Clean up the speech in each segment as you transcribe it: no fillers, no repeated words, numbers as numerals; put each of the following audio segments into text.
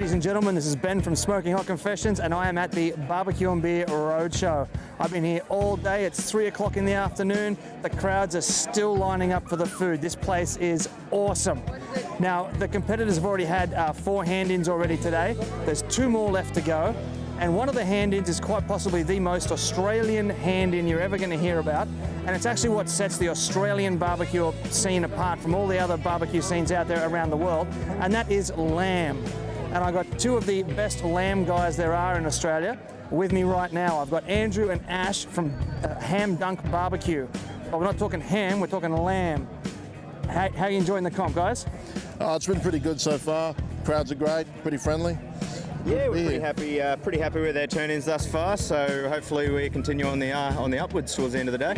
Ladies and gentlemen, this is Ben from Smoking Hot Confessions, and I am at the BBQ Beer Roadshow. I've been here all day. It's 3 o'clock in the afternoon. The crowds are still lining up for the food. This place is awesome. Now, the competitors have already had 4 hand-ins already today. There's 2 more left to go. And one of the hand-ins is quite possibly the most Australian hand-in you're ever going to hear about. And it's actually what sets the Australian barbecue scene apart from all the other barbecue scenes out there around the world. And that is lamb. And I've got 2 of the best lamb guys there are in Australia with me right now. I've got Andrew and Ash from Ham Dunk BBQ. But we're not talking ham, we're talking lamb. How are you enjoying the comp, guys? It's been pretty good so far. Crowds are great, pretty friendly. Yeah, we're pretty happy with our turn-ins thus far. So hopefully we continue on the upwards towards the end of the day.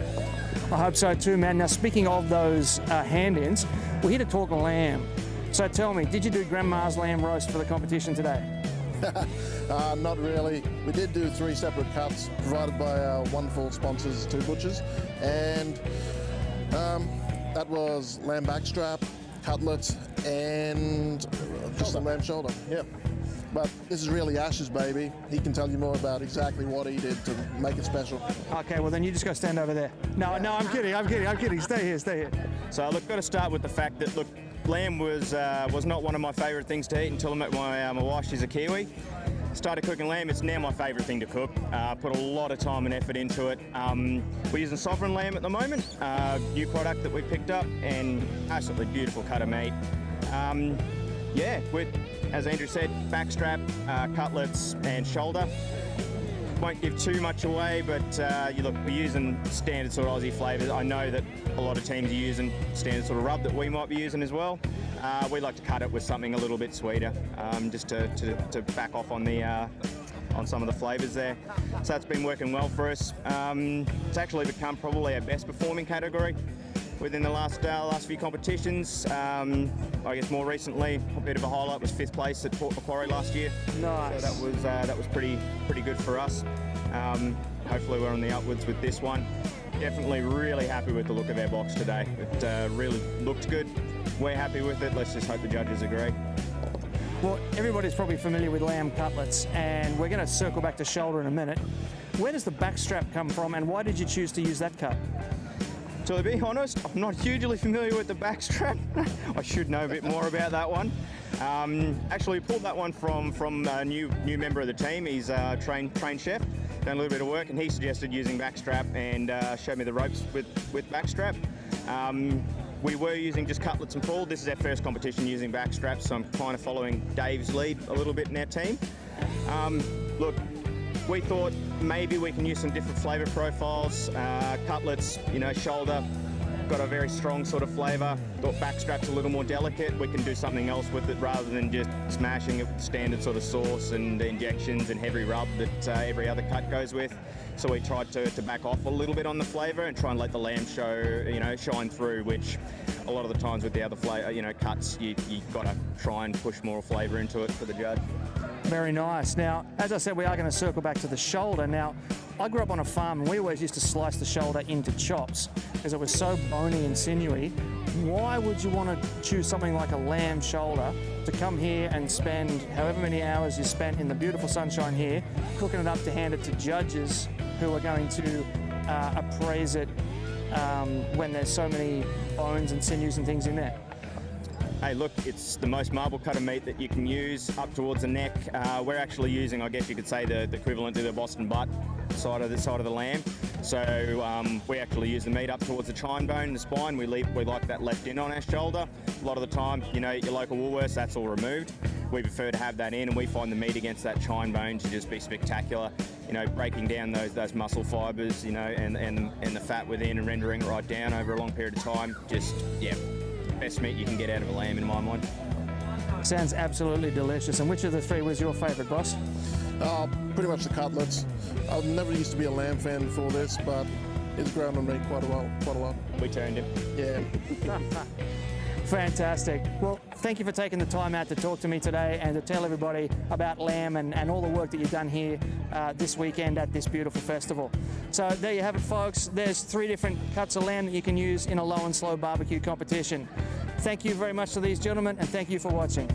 I hope so too, man. Now, speaking of those hand-ins, we're here to talk lamb. So tell me, did you do Grandma's lamb roast for the competition today? Not really. We did do 3 separate cuts provided by our wonderful sponsors, 2 butchers, and that was lamb backstrap, cutlets, and just a lamb shoulder. Yep. But this is really Ash's baby. He can tell you more about exactly what he did to make it special. Okay, well then you just go stand over there. No, I'm kidding. Stay here. So look, got to start with the fact that look, lamb was not one of my favourite things to eat until I met my wife. She's a Kiwi. Started cooking lamb. It's now my favourite thing to cook. Put a lot of time and effort into it. We're using sovereign lamb at the moment, new product that we picked up, and absolutely beautiful cut of meat. Yeah, as Andrew said, backstrap, cutlets and shoulder. Won't give too much away, but we're using standard sort of Aussie flavours. I know that a lot of teams are using standard sort of rub that we might be using as well. We like to cut it with something a little bit sweeter, just to back off on the on some of the flavours there. So that's been working well for us. It's actually become probably our best performing category within the last few competitions. I guess more recently, a bit of a highlight was 5th place at Port Macquarie last year. Nice. So that was pretty good for us. Hopefully we're on the upwards with this one. Definitely really happy with the look of our box today. It really looked good. We're happy with it. Let's just hope the judges agree. Well, everybody's probably familiar with lamb cutlets, and we're going to circle back to shoulder in a minute. Where does the backstrap come from, and why did you choose to use that cut? To be honest, I'm not hugely familiar with the backstrap. I should know a bit more about that one. Actually, we pulled that one from a new member of the team. He's a trained chef, done a little bit of work, and he suggested using backstrap and showed me the ropes with backstrap. We were using just cutlets and pulled. This is our first competition using backstrap, so I'm kind of following Dave's lead a little bit in our team. Look, we thought maybe we can use some different flavour profiles. Cutlets, shoulder, got a very strong sort of flavour. Thought backstrap's a little more delicate. We can do something else with it rather than just smashing it with standard sort of sauce and injections and heavy rub that every other cut goes with. So we tried to back off a little bit on the flavour and try and let the lamb shine through, which a lot of the times with the other flavour, cuts, you've got to try and push more flavour into it for the judge. Very nice. Now, as I said, we are going to circle back to the shoulder. Now, I grew up on a farm and we always used to slice the shoulder into chops because it was so bony and sinewy. Why would you want to choose something like a lamb shoulder to come here and spend however many hours you spent in the beautiful sunshine here, cooking it up to hand it to judges who are going to appraise it when there's so many bones and sinews and things in there? Hey, look, it's the most marble cut of meat that you can use up towards the neck. We're actually using, I guess you could say, the equivalent to the Boston butt side of the lamb. So we actually use the meat up towards the chine bone, the spine. We like that left in on our shoulder. A lot of the time, at your local Woolworths, that's all removed. We prefer to have that in, and we find the meat against that chine bone to just be spectacular. Breaking down those muscle fibres, and the fat within and rendering it right down over a long period of time. Just, yeah, best meat you can get out of a lamb in my mind. Sounds absolutely delicious. And which of the 3 was your favourite, boss? Pretty much the cutlets. I never used to be a lamb fan before this, but it's grown on me quite a lot. We turned him. Yeah. Fantastic. Well, thank you for taking the time out to talk to me today and to tell everybody about lamb and all the work that you've done here this weekend at this beautiful festival. So there you have it, folks. There's 3 different cuts of lamb that you can use in a low and slow barbecue competition. Thank you very much to these gentlemen, and thank you for watching.